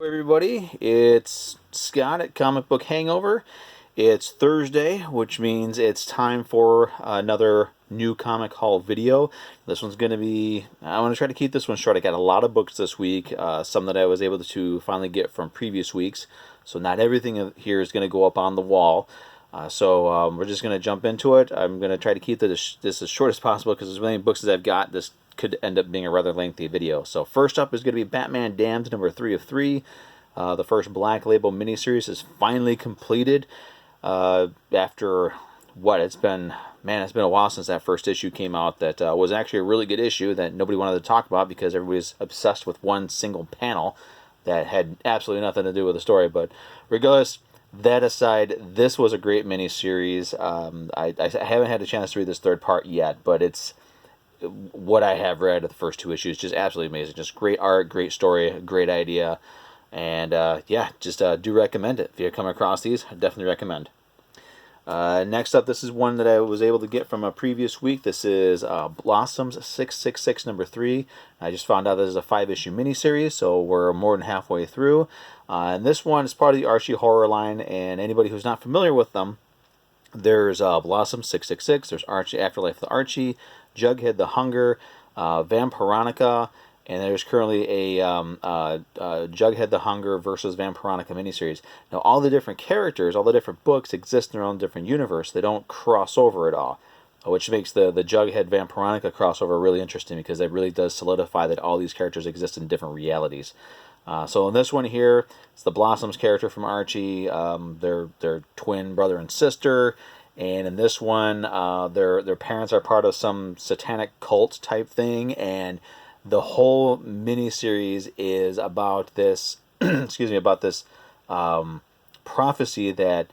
Everybody, it's Scott at Comic Book Hangover. It's Thursday, which means it's time for another new comic haul video. This one's going to be, I want to try to keep this one short. I got a lot of books this week, some that I was able to finally get from previous weeks. So not everything here is going to go up on the wall. So we're just going to jump into it. I'm going to try to keep this as short as possible because as many books as I've got, this could end up being a rather lengthy video. So first up is going to be Batman Damned number 3 of 3. The first Black Label miniseries is finally completed after what it's been a while since that first issue came out. That was actually a really good issue that nobody wanted to talk about because everybody's obsessed with one single panel that had absolutely nothing to do with the story. But regardless, that aside, this was a great miniseries. I haven't had a chance to read this third part yet, but it's what I have read of the first two issues, just absolutely amazing. Just great art, great story, great idea. And yeah, just do recommend it. If you come across these, I definitely recommend. Next up, this is one that I was able to get from a previous week. This is Blossoms 666 number 3. I just found out this is a 5-issue miniseries, so we're more than halfway through. And this one is part of the Archie horror line, and anybody who's not familiar with them, there's Blossom 666, there's Archie, Afterlife of the Archie, Jughead the Hunger, Vampironica, and there's currently a Jughead the Hunger versus Vampironica miniseries. Now, all the different characters, all the different books exist in their own different universe. They don't cross over at all, which makes the Jughead Vampironica crossover really interesting because it really does solidify that all these characters exist in different realities. So in this one here, it's the Blossoms character from Archie. They're twin brother and sister. And in this one, their parents are part of some satanic cult type thing, and the whole miniseries is about this, excuse me, about this prophecy that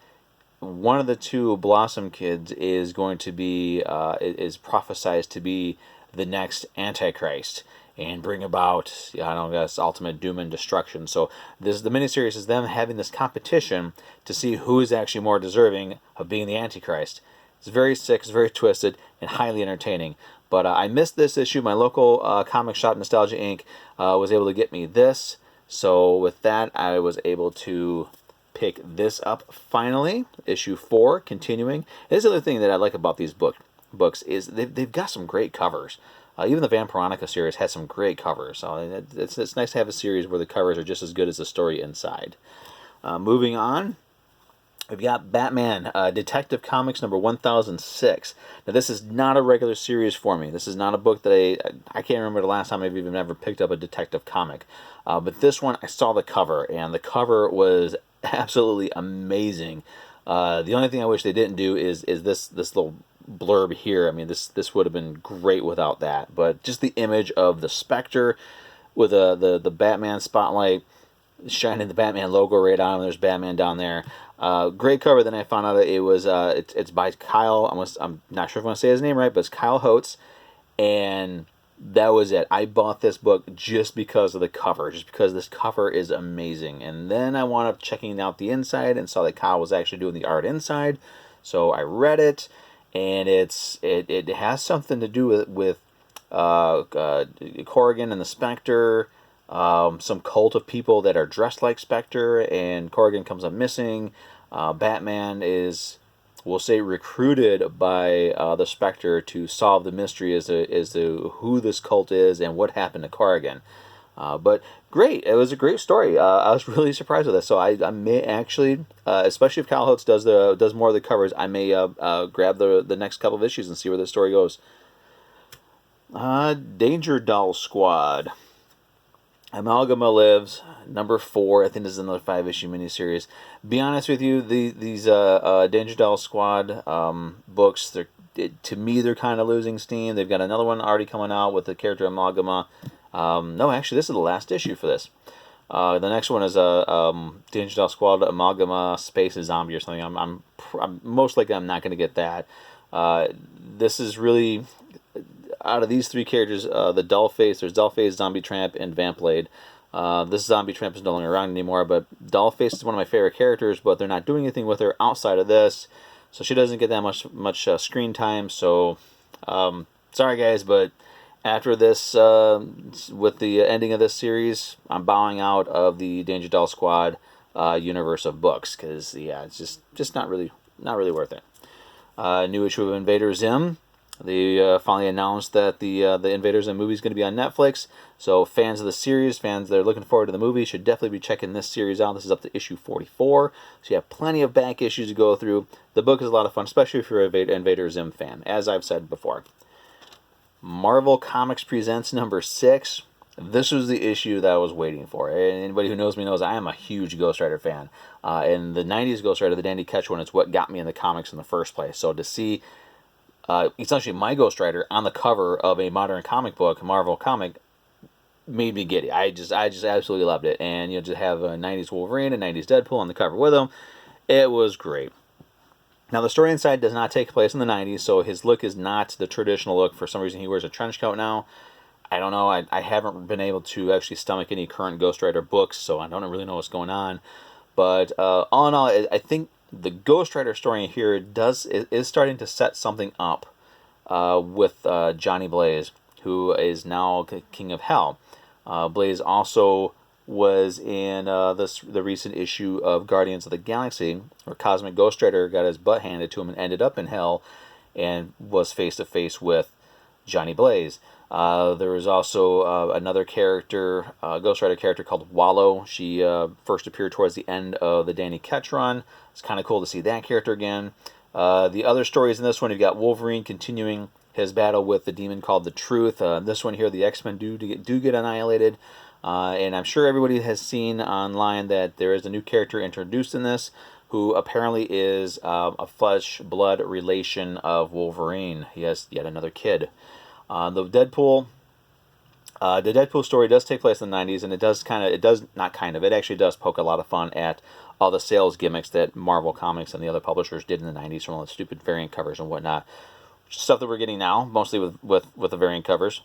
one of the two Blossom kids is going to be, is prophesized to be the next Antichrist and bring about, I don't guess, ultimate doom and destruction. So the miniseries is them having this competition to see who is actually more deserving of being the Antichrist. It's very sick, it's very twisted, and highly entertaining. But I missed this issue. My local comic shop, Nostalgia Inc., was able to get me this. So with that, I was able to pick this up finally. Issue 4, continuing. This is the other thing that I like about these books is they've got some great covers. Even the Vampironica series has some great covers. So it's nice to have a series where the covers are just as good as the story inside. Moving on, we've got Batman Detective Comics number 1006. Now, this is not a regular series for me. This is not a book that I can't remember the last time I've even ever picked up a detective comic. But this one, I saw the cover, and the cover was absolutely amazing. The only thing I wish they didn't do is this little blurb here. I mean, this would have been great without that. But just the image of the Spectre with the Batman spotlight shining the Batman logo right on him. There's Batman down there. Great cover. Then I found out it was it's by Kyle. I'm not sure if I'm gonna say his name right, but it's Kyle Holtz, and that was it. I bought this book just because of the cover, just because this cover is amazing. And then I wound up checking out the inside and saw that Kyle was actually doing the art inside, so I read it, and it has something to do with Corrigan and the Spectre. Some cult of people that are dressed like Spectre, and Corrigan comes up missing. Batman is, we'll say, recruited by the Spectre to solve the mystery as to who this cult is and what happened to Corrigan. But great, it was a great story. I was really surprised with this, so I may actually, especially if Kyle Holtz does more of the covers, I may grab the next couple of issues and see where the story goes. Danger Doll Squad. Amalgama Lives, number 4. I think this is another 5-issue miniseries. Be honest with you, these Danger Doll Squad books, to me, they're kind of losing steam. They've got another one already coming out with the character Amalgama. No, actually, this is the last issue for this. The next one is Danger Doll Squad Amalgama Space Zombie or something. I'm most likely I'm not going to get that. This is really, out of these three characters, the Dollface, there's Dollface, Zombie Tramp, and Vampblade. This Zombie Tramp is no longer around anymore, but Dollface is one of my favorite characters, but they're not doing anything with her outside of this, so she doesn't get that much screen time. So, sorry guys, but after this, with the ending of this series, I'm bowing out of the Danger Doll Squad universe of books because it's just not really worth it. New issue of Invader Zim. They finally announced that the Invader Zim movie is going to be on Netflix. So fans of the series, fans that are looking forward to the movie, should definitely be checking this series out. This is up to issue 44, so you have plenty of back issues to go through. The book is a lot of fun, especially if you're an Invader Zim fan, as I've said before. Marvel Comics Presents number 6. This was the issue that I was waiting for. Anybody who knows me knows I am a huge Ghost Rider fan. And the 90s Ghost Rider, the Danny Ketch one, is what got me in the comics in the first place. So to see essentially my Ghost Rider on the cover of a modern comic book, a Marvel comic, made me giddy. I just absolutely loved it. And just have a 90s Wolverine and 90s Deadpool on the cover with him. It was great. Now, the story inside does not take place in the 90s, so his look is not the traditional look. For some reason, he wears a trench coat now. I don't know. I haven't been able to actually stomach any current Ghost Rider books, so I don't really know what's going on. But all in all, I think the Ghost Rider story here is starting to set something up with Johnny Blaze, who is now King of Hell. Blaze also was in the recent issue of Guardians of the Galaxy, where Cosmic Ghost Rider got his butt handed to him and ended up in Hell, and was face to face with Johnny Blaze. There was also another character, Ghost Rider character called Wallow. She first appeared towards the end of the Danny Ketch run. It's kind of cool to see that character again. The other stories in this one, you've got Wolverine continuing his battle with the demon called the Truth. This one here, the X-Men do get annihilated. And I'm sure everybody has seen online that there is a new character introduced in this who apparently is a flesh-blood relation of Wolverine. He has yet another kid. The Deadpool story does take place in the 90s, and it actually does poke a lot of fun at all the sales gimmicks that Marvel Comics and the other publishers did in the 90s from all the stupid variant covers and whatnot. Stuff that we're getting now, mostly with the variant covers.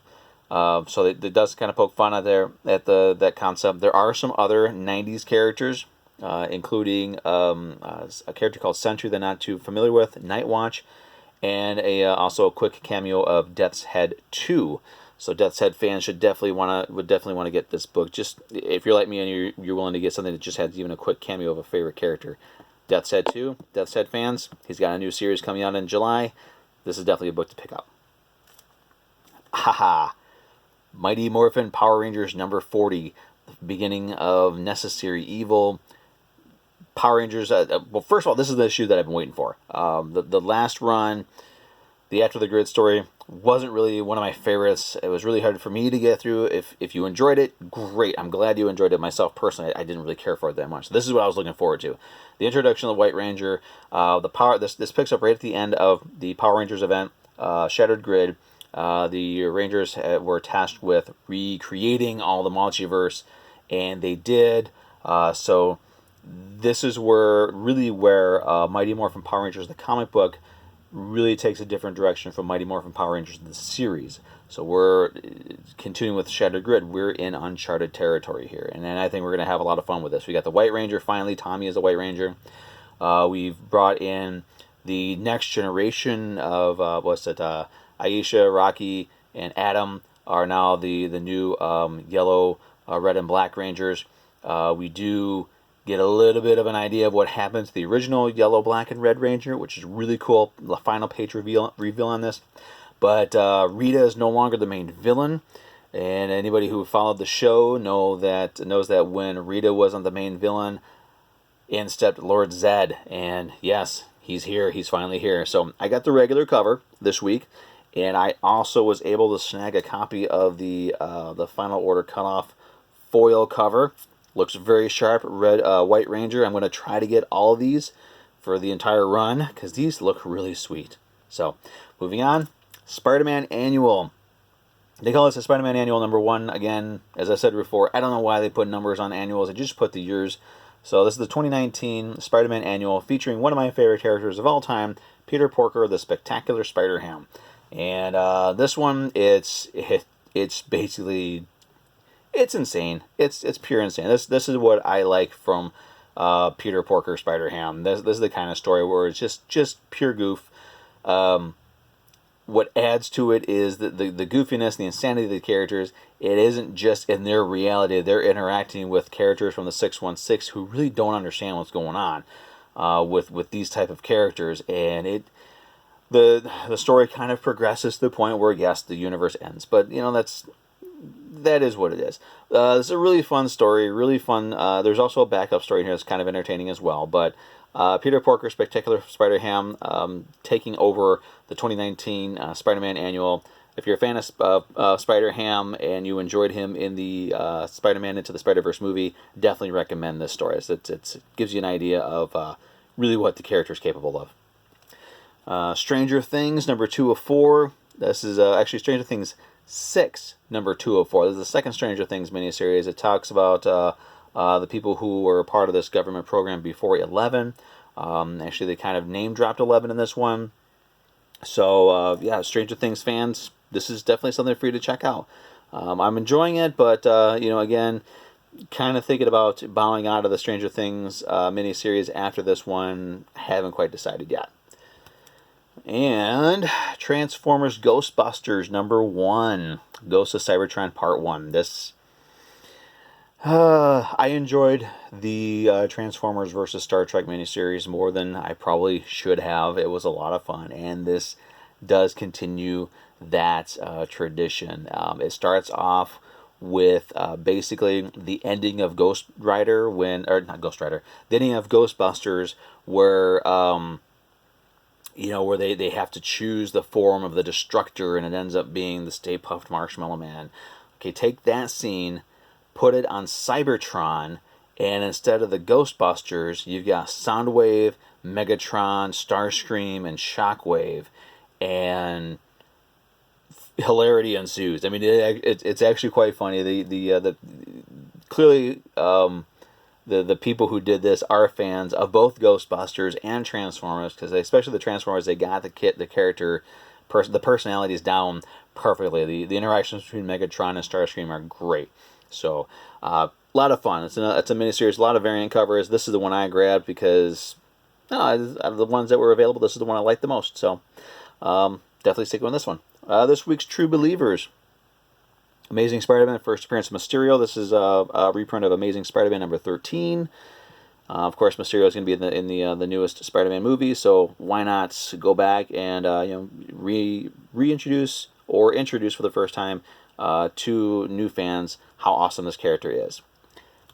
So it does kind of poke fun at that concept. There are some other 90s characters, including a character called Sentry that I'm not too familiar with, Night Watch, and also a quick cameo of Death's Head 2. So Death's Head fans would definitely want to get this book. Just if you're like me and you're willing to get something that just has even a quick cameo of a favorite character. Death's Head 2, Death's Head fans, he's got a new series coming out in July. This is definitely a book to pick up. Haha. Mighty Morphin Power Rangers number 40, the beginning of Necessary Evil. Power Rangers, well, first of all, this is the issue that I've been waiting for. The last run, the After the Grid story, wasn't really one of my favorites. It was really hard for me to get through. If you enjoyed it, great. I'm glad you enjoyed it. Myself, personally, I didn't really care for it that much. So this is what I was looking forward to. The introduction of the White Ranger, this picks up right at the end of the Power Rangers event, Shattered Grid. The Rangers were tasked with recreating all the multiverse, and they did. So this is where Mighty Morphin Power Rangers, the comic book, really takes a different direction from Mighty Morphin Power Rangers, the series. So we're continuing with Shattered Grid. We're in uncharted territory here, and I think we're going to have a lot of fun with this. We got the White Ranger finally. Tommy is the White Ranger. We've brought in the next generation of Aisha, Rocky, and Adam are now the new yellow, red, and black Rangers. We do get a little bit of an idea of what happened to the original yellow, black, and red Ranger, which is really cool. The final page reveal on this. But Rita is no longer the main villain. And anybody who followed the show knows that when Rita wasn't the main villain, in stepped Lord Zed. And yes, he's here. He's finally here. So I got the regular cover this week. And I also was able to snag a copy of the Final Order Cutoff foil cover. Looks very sharp, red, White Ranger. I'm going to try to get all of these for the entire run because these look really sweet. So, moving on, Spider-Man Annual. They call this a Spider-Man Annual number 1. Again, as I said before, I don't know why they put numbers on annuals. They just put the years. So this is the 2019 Spider-Man Annual featuring one of my favorite characters of all time, Peter Porker, the Spectacular Spider-Ham. And this one, it's basically, it's insane. It's pure insane. This is what I like from Peter Porker Spider-Ham. This is the kind of story where it's just pure goof. what adds to it is the goofiness, the insanity of the characters. It isn't just in their reality. They're interacting with characters from the 616 who really don't understand what's going on with these type of characters. And the story kind of progresses to the point where, yes, the universe ends. But, that is what it is. It's a really fun story, really fun. There's also a backup story here that's kind of entertaining as well. But Peter Porker, Spectacular Spider-Ham, taking over the 2019 Spider-Man annual. If you're a fan of Spider-Ham and you enjoyed him in the Spider-Man Into the Spider-Verse movie, definitely recommend this story. It gives you an idea of really what the character is capable of. Stranger Things, number 204. This is actually Stranger Things 6, number 204. This is the second Stranger Things miniseries. It talks about the people who were a part of this government program before 11. Actually, they kind of name-dropped 11 in this one. So, yeah, Stranger Things fans, this is definitely something for you to check out. I'm enjoying it, but, again, kind of thinking about bowing out of the Stranger Things miniseries after this one. Haven't quite decided yet. And Transformers Ghostbusters number 1, Ghosts of Cybertron Part 1. This, I enjoyed the Transformers versus Star Trek miniseries more than I probably should have. It was a lot of fun, and this does continue that tradition. It starts off with basically the ending of Ghost Rider the ending of Ghostbusters, where where they have to choose the form of the Destructor, and it ends up being the Stay Puft Marshmallow Man. Okay, take that scene, put it on Cybertron, and instead of the Ghostbusters, you've got Soundwave, Megatron, Starscream, and Shockwave, and hilarity ensues. I mean, it's actually quite funny. The clearly the people who did this are fans of both Ghostbusters and Transformers, because especially the Transformers, they got the character, the personalities down perfectly. The interactions between Megatron and Starscream are great. So, a lot of fun. It's a miniseries, a lot of variant covers. This is the one I grabbed because out of the ones that were available, this is the one I liked the most. So, definitely stick with this one. This week's True Believers. Amazing Spider-Man, first appearance of Mysterio. This is a reprint of Amazing Spider-Man number 13. Of course, Mysterio is going to be in the newest Spider-Man movie, so why not go back and reintroduce or introduce for the first time to new fans how awesome this character is.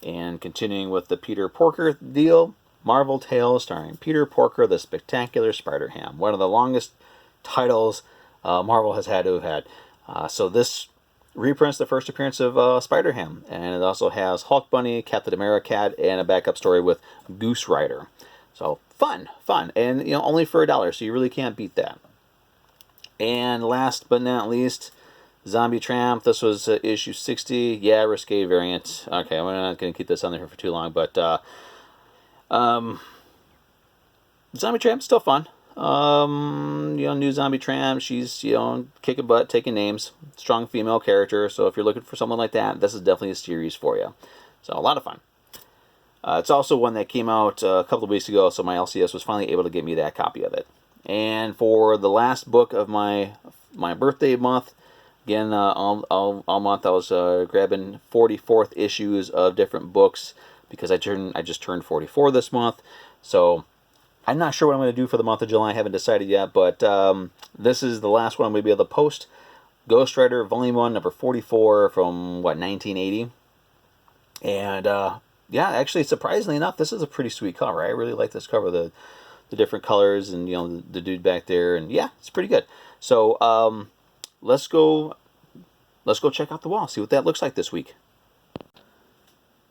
And continuing with the Peter Porker deal, Marvel Tales starring Peter Porker, the Spectacular Spider-Ham, one of the longest titles Marvel has had to have had. So this reprints the first appearance of Spider-Ham, and it also has Hulk Bunny, Captain America Cat, and a backup story with Goose Rider. So fun, and only for $1, so you really can't beat that. And last but not least, Zombie Tramp. This was issue 60. Yeah, risque variant. Okay, I'm not going to keep this on there for too long, but Zombie Tramp's still fun. New Zombie Tramp. She's, kicking butt, taking names. Strong female character. So if you're looking for someone like that, this is definitely a series for you. So a lot of fun. It's also one that came out a couple of weeks ago, so my LCS was finally able to get me that copy of it. And for the last book of my birthday month, again, all month I was grabbing 44th issues of different books because I just turned 44 this month. So I'm not sure what I'm going to do for the month of July. I haven't decided yet, but this is the last one I'm going to be able to post. Ghost Rider Volume 1, number 44 from, 1980. And, yeah, actually, surprisingly enough, this is a pretty sweet cover. I really like this cover, the different colors and, the dude back there. And, yeah, it's pretty good. So, let's go check out the wall, see what that looks like this week.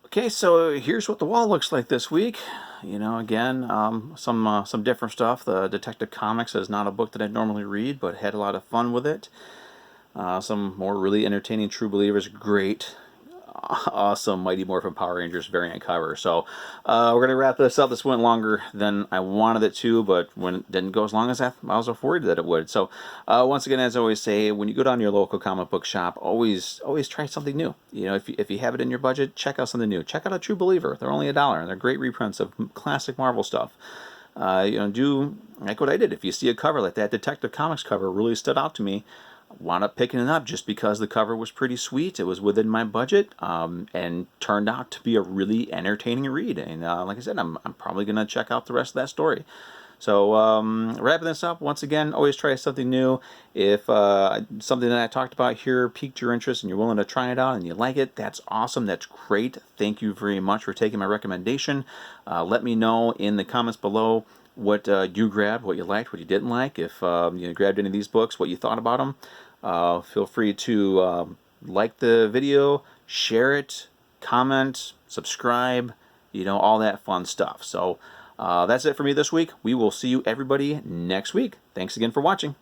Okay, so here's what the wall looks like this week. Again, some different stuff. The Detective Comics is not a book that I normally read, but had a lot of fun with it. Some more really entertaining True Believers. Great, awesome Mighty Morphin Power Rangers variant cover. So we're going to wrap this up. This went longer than I wanted it to, but when it didn't go as long as I was worried that it would. So once again, as I always say, when you go down to your local comic book shop, always try something new. If you have it in your budget, check out something new. Check out a True Believer. They're only $1, and they're great reprints of classic Marvel stuff. do like what I did. If you see a cover like that Detective Comics cover really stood out to me, wound up picking it up just because the cover was pretty sweet. It was within my budget, and turned out to be a really entertaining read. And like I said, I'm probably going to check out the rest of that story. So wrapping this up, once again, always try something new. If something that I talked about here piqued your interest and you're willing to try it out and you like it, that's awesome. That's great. Thank you very much for taking my recommendation. Let me know in the comments below what you grabbed, what you liked, what you didn't like. If you grabbed any of these books, what you thought about them. Feel free to like the video, share it, comment, subscribe, all that fun stuff. So that's it for me this week. We will see you everybody next week. Thanks again for watching.